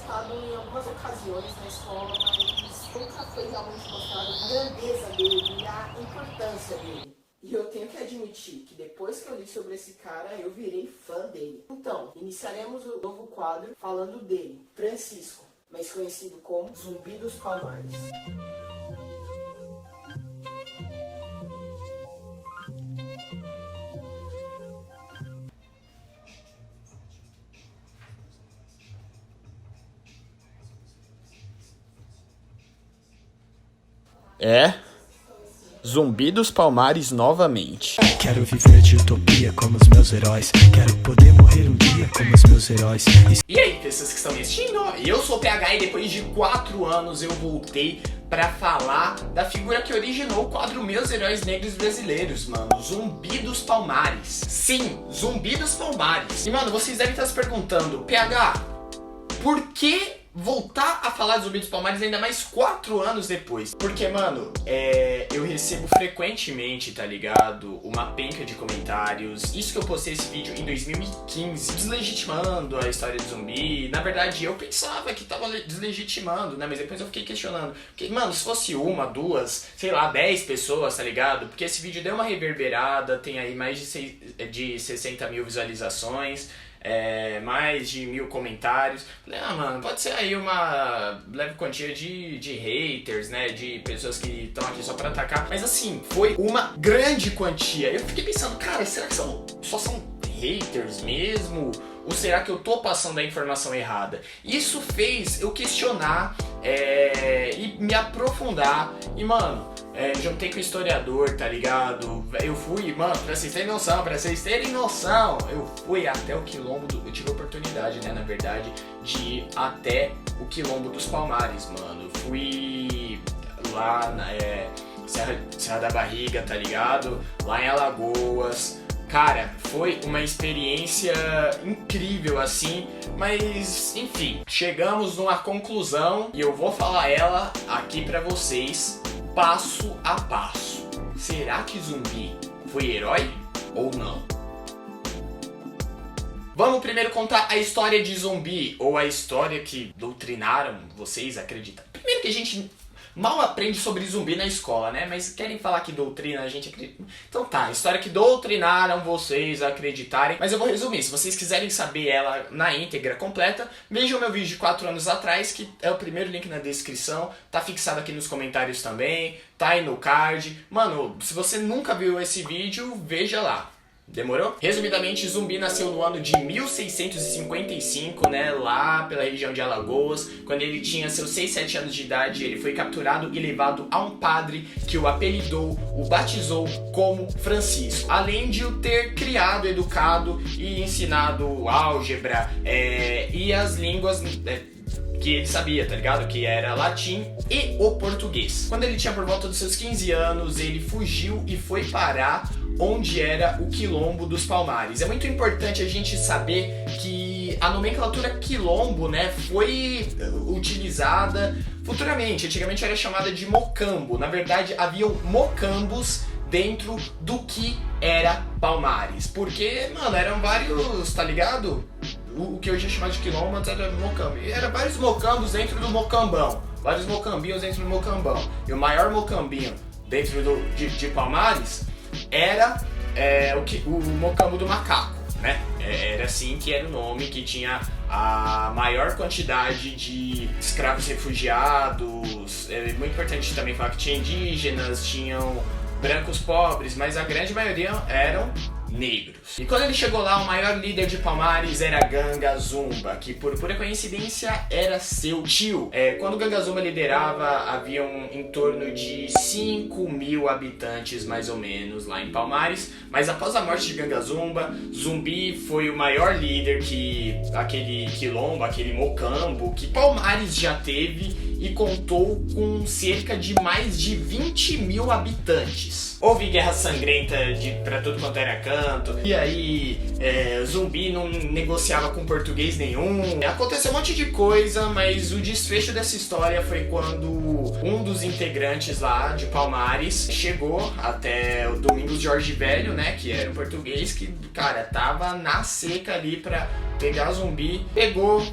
citado em algumas ocasiões na escola, mas nunca foi realmente mostrado a grandeza dele e a importância dele. E eu tenho que admitir que depois que eu li sobre esse cara, eu virei fã dele. Então, iniciaremos o novo quadro falando dele, Francisco, mais conhecido como Zumbi dos Palmares. Zumbi dos Palmares novamente. Quero viver de utopia como os meus heróis. Quero poder morrer um dia como os meus heróis. E aí, pessoas que estão me assistindo? Eu sou o PH e depois de 4 anos eu voltei pra falar da figura que originou o quadro Meus Heróis Negros Brasileiros, mano. Zumbi dos Palmares. Sim, Zumbi dos Palmares. E, mano, vocês devem estar se perguntando, PH, por que voltar a falar de Zumbi dos Palmares ainda mais 4 anos depois? Porque, mano, eu recebo frequentemente, tá ligado? Uma penca de comentários. Isso que eu postei esse vídeo em 2015, deslegitimando a história do zumbi. Na verdade, eu pensava que tava deslegitimando, né? Mas depois eu fiquei questionando. Porque, mano, se fosse uma, duas, sei lá, 10 pessoas, tá ligado? Porque esse vídeo deu uma reverberada, tem aí mais de 60 mil visualizações. Mais de 1000 comentários. Falei, mano, pode ser aí uma leve quantia de haters, né? De pessoas que estão aqui só pra atacar. Mas assim, foi uma grande quantia. Eu fiquei pensando, cara, será que só são haters mesmo? Ou será que eu tô passando a informação errada? Isso fez eu questionar e me aprofundar. E, mano, juntei com o historiador, tá ligado? Eu fui, mano, pra vocês terem noção, eu fui até o quilombo eu tive a oportunidade, né, na verdade, de ir até o quilombo dos Palmares, mano. Eu fui lá na Serra da Barriga, tá ligado? Lá em Alagoas. Cara, foi uma experiência incrível assim, mas enfim, chegamos numa conclusão e eu vou falar ela aqui pra vocês, passo a passo. Será que Zumbi foi herói ou não? Vamos primeiro contar a história de Zumbi, ou a história que doutrinaram vocês a acreditar. Primeiro que a gente mal aprende sobre zumbi na escola, né? Mas querem falar que doutrina a gente acredita. Então tá, a história que doutrinaram vocês a acreditarem. Mas eu vou resumir, se vocês quiserem saber ela na íntegra completa, vejam meu vídeo de 4 anos atrás, que é o primeiro link na descrição. Tá fixado aqui nos comentários também, tá aí no card. Mano, se você nunca viu esse vídeo, veja lá. Demorou? Resumidamente, Zumbi nasceu no ano de 1655, né, lá pela região de Alagoas. Quando ele tinha seus 6, 7 anos de idade, ele foi capturado e levado a um padre que o apelidou, o batizou como Francisco. Além de o ter criado, educado e ensinado álgebra e as línguas que ele sabia, tá ligado? Que era latim e o português. Quando ele tinha por volta dos seus 15 anos, ele fugiu e foi parar onde era o quilombo dos Palmares. É muito importante a gente saber que a nomenclatura quilombo, né, foi utilizada futuramente. Antigamente era chamada de mocambo. Na verdade, haviam mocambos dentro do que era Palmares. Porque, mano, eram vários, tá ligado? O que hoje é chamado de quilombo antes era mocambo. E eram vários mocambos dentro do mocambão. Vários mocambinhos dentro do mocambão. E o maior mocambinho dentro de Palmares era o mocambo do macaco, né? Era assim que era o nome, que tinha a maior quantidade de escravos refugiados. É muito importante também falar que tinha indígenas, tinham brancos pobres, mas a grande maioria eram negros. E quando ele chegou lá, o maior líder de Palmares era Ganga Zumba, que por pura coincidência era seu tio. Quando Ganga Zumba liderava, haviam em torno de 5 mil habitantes mais ou menos lá em Palmares, mas após a morte de Ganga Zumba, Zumbi foi o maior líder que aquele quilombo, aquele mocambo que Palmares já teve, e contou com cerca de mais de 20 mil habitantes. Houve guerra sangrenta pra tudo quanto era canto, e aí Zumbi não negociava com português nenhum. Aconteceu um monte de coisa, mas o desfecho dessa história foi quando um dos integrantes lá de Palmares chegou até o Domingos Jorge Velho, né, que era um português que, cara, tava na seca ali pra pegar Zumbi. Pegou,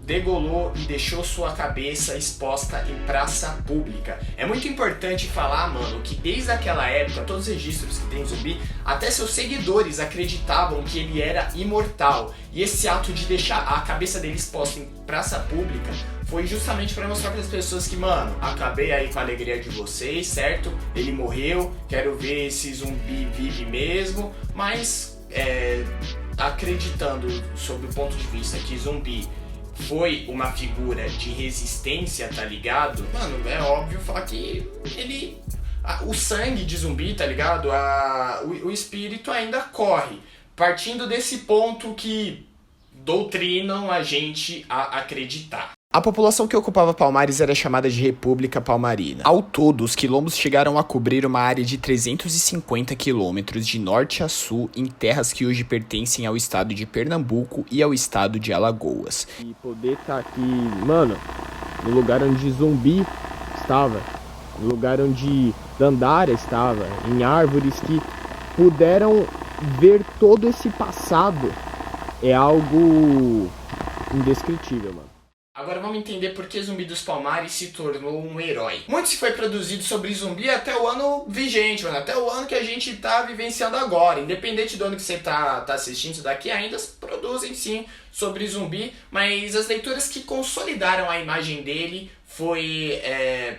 degolou e deixou sua cabeça exposta em praça pública. É muito importante falar, mano, que desde aquela época, todos os registros que tem zumbi, até seus seguidores acreditavam que ele era imortal. E esse ato de deixar a cabeça dele exposta em praça pública foi justamente para mostrar para as pessoas que, mano, acabei aí com a alegria de vocês, certo? Ele morreu, quero ver esse zumbi vive mesmo, mas acreditando sob o ponto de vista que zumbi foi uma figura de resistência, tá ligado? Mano, é óbvio falar que ele... o sangue de zumbi, tá ligado? O espírito ainda corre. Partindo desse ponto que doutrinam a gente a acreditar. A população que ocupava Palmares era chamada de República Palmarina. Ao todo, os quilombos chegaram a cobrir uma área de 350 quilômetros de norte a sul em terras que hoje pertencem ao estado de Pernambuco e ao estado de Alagoas. E poder estar aqui, mano, no lugar onde Zumbi estava, no lugar onde Dandara estava, em árvores que puderam ver todo esse passado, é algo indescritível, mano. Agora vamos entender por que Zumbi dos Palmares se tornou um herói. Muito se foi produzido sobre zumbi até o ano vigente, mano, até o ano que a gente tá vivenciando agora. Independente do ano que você tá assistindo isso daqui, ainda produzem sim sobre zumbi, mas as leituras que consolidaram a imagem dele foi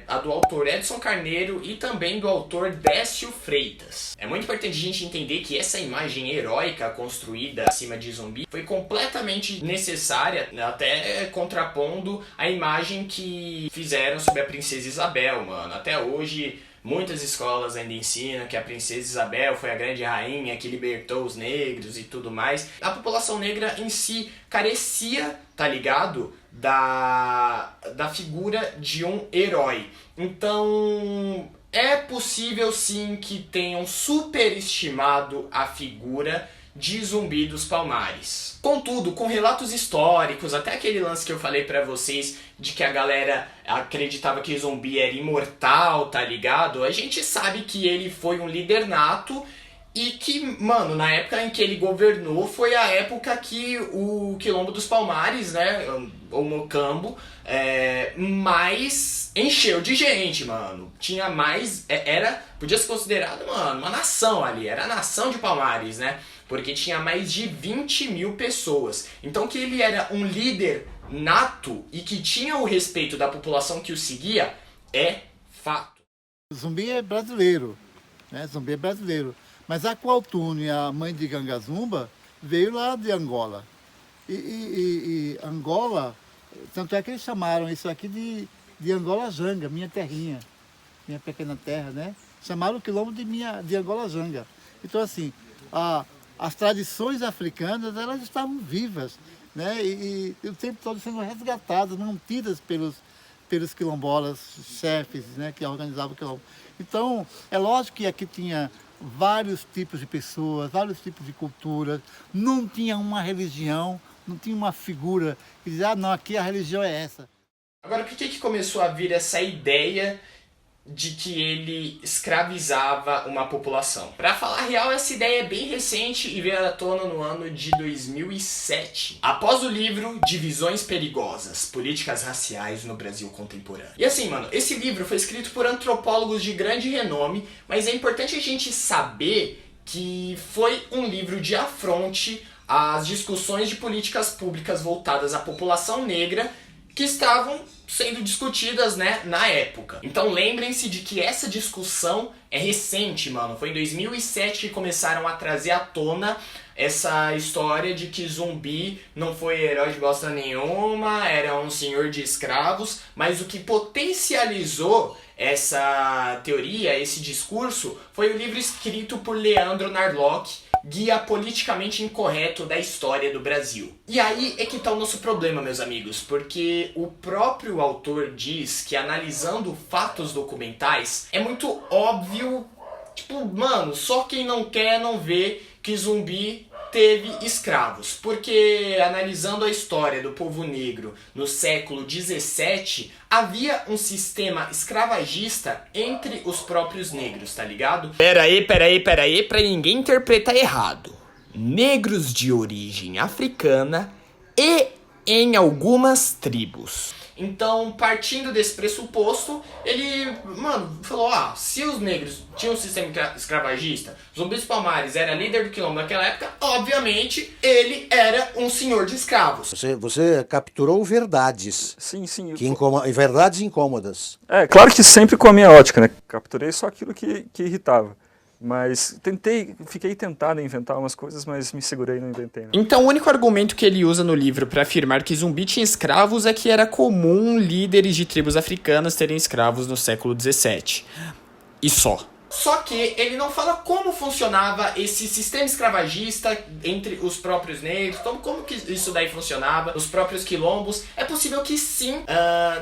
a do autor Edson Carneiro e também do autor Décio Freitas. É muito importante a gente entender que essa imagem heróica construída acima de zumbi foi completamente necessária, até contrapondo a imagem que fizeram sobre a Princesa Isabel, mano. Até hoje muitas escolas ainda ensinam que a Princesa Isabel foi a grande rainha que libertou os negros e tudo mais. A população negra em si carecia, tá ligado? Da figura de um herói. Então é possível sim que tenham superestimado a figura de Zumbi dos Palmares. Contudo, com relatos históricos, até aquele lance que eu falei pra vocês de que a galera acreditava que Zumbi era imortal, tá ligado? A gente sabe que ele foi um líder nato e que, mano, na época em que ele governou foi a época que o Quilombo dos Palmares, né, ou Mocambo, mais encheu de gente, mano. Tinha mais, podia ser considerado, mano, uma nação ali, era a nação de Palmares, né? Porque tinha mais de 20 mil pessoas. Então que ele era um líder nato e que tinha o respeito da população que o seguia, é fato. Zumbi é brasileiro, né? Zumbi é brasileiro. Mas a Qualtune, a mãe de Gangazumba, veio lá de Angola. E Angola, tanto é que eles chamaram isso aqui de Angola Janga, minha terrinha, minha pequena terra, né? Chamaram o quilombo de Angola Janga. Então, assim, as tradições africanas, elas estavam vivas, né? E o tempo todo sendo resgatadas, mantidas pelos quilombolas, chefes, né? Que organizavam o quilombo. Então, é lógico que aqui tinha vários tipos de pessoas, vários tipos de culturas, não tinha uma religião, não tinha uma figura que dizia, não, aqui a religião é essa. Agora, por que começou a vir essa ideia de que ele escravizava uma população? Pra falar a real, essa ideia é bem recente e veio à tona no ano de 2007, após o livro Divisões Perigosas, Políticas Raciais no Brasil Contemporâneo. E assim, mano, esse livro foi escrito por antropólogos de grande renome, mas é importante a gente saber que foi um livro de afronte às discussões de políticas públicas voltadas à população negra que estavam sendo discutidas, né, na época. Então lembrem-se de que essa discussão é recente, mano. Foi em 2007 que começaram a trazer à tona essa história de que Zumbi não foi herói de bosta nenhuma, era um senhor de escravos, mas o que potencializou essa teoria, esse discurso, foi o livro escrito por Leandro Narlock, Guia Politicamente Incorreto da História do Brasil. E aí é que tá o nosso problema, meus amigos, porque o próprio autor diz que analisando fatos documentais é muito óbvio, tipo, mano, só quem não quer não vê que Zumbi teve escravos, porque analisando a história do povo negro no século 17, havia um sistema escravagista entre os próprios negros, tá ligado? Peraí, pra ninguém interpretar errado. Negros de origem africana e em algumas tribos. Então, partindo desse pressuposto, ele, falou, se os negros tinham um sistema escravagista, Zumbi dos Palmares era líder do quilombo naquela época, obviamente, ele era um senhor de escravos. Você capturou verdades. Sim. Verdades incômodas. Claro que sempre com a minha ótica, né? Capturei só aquilo que irritava. Mas fiquei tentado em inventar umas coisas, mas me segurei e não inventei. Não. Então o único argumento que ele usa no livro para afirmar que Zumbi tinha escravos é que era comum líderes de tribos africanas terem escravos no século XVII. E só. Só que ele não fala como funcionava esse sistema escravagista entre os próprios negros, como que isso daí funcionava, os próprios quilombos. É possível que sim,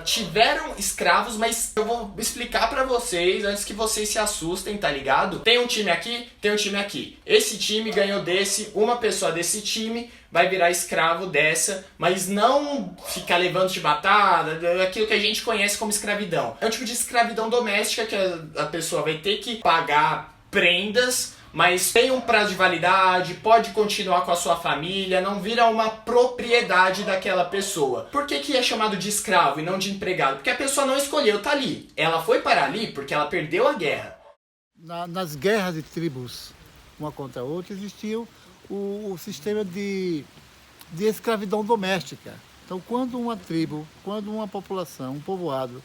tiveram escravos, mas eu vou explicar pra vocês antes que vocês se assustem, tá ligado? Tem um time aqui, tem um time aqui. Esse time ganhou desse, uma pessoa desse time vai virar escravo dessa, mas não ficar levando chibatada, aquilo que a gente conhece como escravidão. É um tipo de escravidão doméstica que a pessoa vai ter que pagar prendas, mas tem um prazo de validade, pode continuar com a sua família, não vira uma propriedade daquela pessoa. Por que é chamado de escravo e não de empregado? Porque a pessoa não escolheu estar ali. Ela foi para ali porque ela perdeu a guerra. Nas guerras de tribos, uma contra a outra, existiam o sistema de escravidão doméstica. Então, quando uma tribo, quando uma população, um povoado,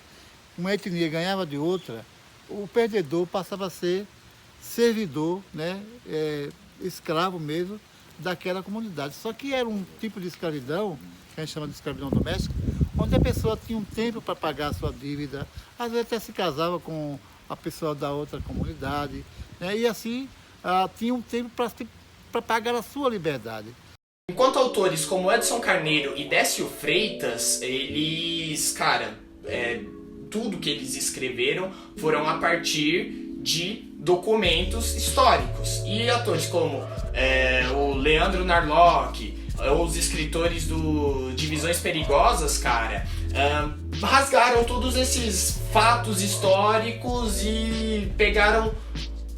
uma etnia ganhava de outra, o perdedor passava a ser servidor, né, escravo mesmo, daquela comunidade. Só que era um tipo de escravidão, que a gente chama de escravidão doméstica, onde a pessoa tinha um tempo para pagar a sua dívida, às vezes até se casava com a pessoa da outra comunidade, né, e assim tinha um tempo para pagar a sua liberdade. Enquanto autores como Edson Carneiro e Décio Freitas, eles, tudo que eles escreveram foram a partir de documentos históricos. E autores como o Leandro Narlock, os escritores do Divisões Perigosas, rasgaram todos esses fatos históricos e pegaram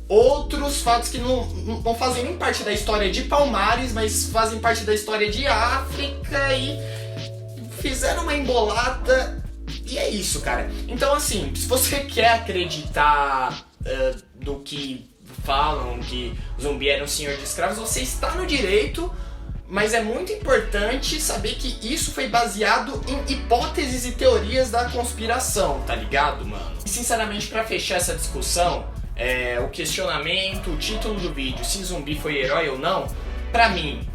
outros fatos que não fazem nem parte da história de Palmares, mas fazem parte da história de África e fizeram uma embolada. E é isso, cara. Então, assim, se você quer acreditar no que falam, que Zumbi era um senhor de escravos, você está no direito, mas é muito importante saber que isso foi baseado em hipóteses e teorias da conspiração, tá ligado, mano? E, sinceramente, pra fechar essa discussão, o questionamento, o título do vídeo, se Zumbi foi herói ou não, pra mim,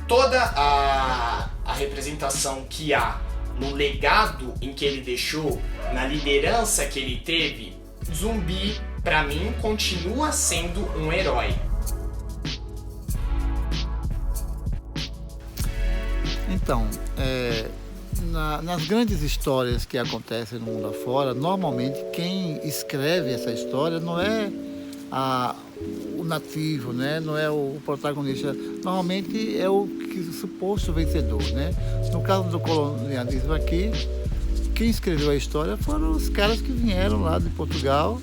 toda a representação que há no legado em que ele deixou, na liderança que ele teve, Zumbi, pra mim, continua sendo um herói. Então, nas grandes histórias que acontecem no mundo afora, normalmente quem escreve essa história não é o nativo, né? Não é o protagonista. Normalmente é o suposto vencedor, né? No caso do colonialismo aqui, quem escreveu a história foram os caras que vieram lá de Portugal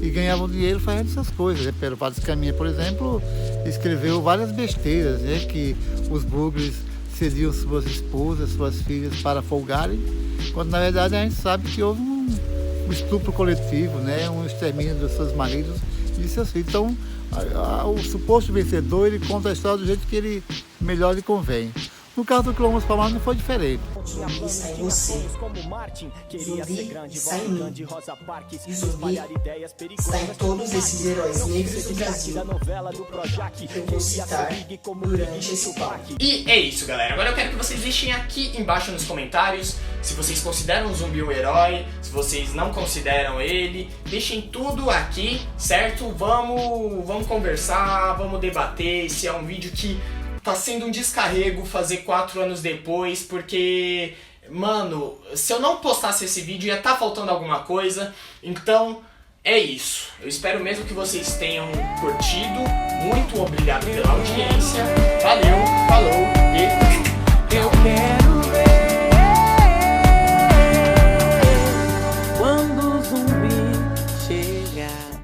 e ganhavam dinheiro fazendo essas coisas. Pedro Vaz Caminha, por exemplo, escreveu várias besteiras, né? Que os bugres cediam suas esposas, suas filhas para folgarem, quando na verdade a gente sabe que houve um estupro coletivo, né? Um extermínio dos seus maridos e de seus filhos. Então, o suposto vencedor, ele conta a história do jeito que ele melhor lhe convém. No caso do Quilombo dos Palmares não foi diferente. Zumbi está em você. Zumbi está em mim. E Zumbi está em todos esses heróis negros do Brasil que eu vou citar durante esse papo. E é isso, galera. Agora eu quero que vocês deixem aqui embaixo nos comentários se vocês consideram o Zumbi um herói, se vocês não consideram ele. Deixem tudo aqui, certo? Vamos conversar, vamos debater. Esse é um vídeo que tá sendo um descarrego fazer 4 anos depois, porque, mano, se eu não postasse esse vídeo ia tá faltando alguma coisa. Então, é isso. Eu espero mesmo que vocês tenham curtido. Muito obrigado pela audiência.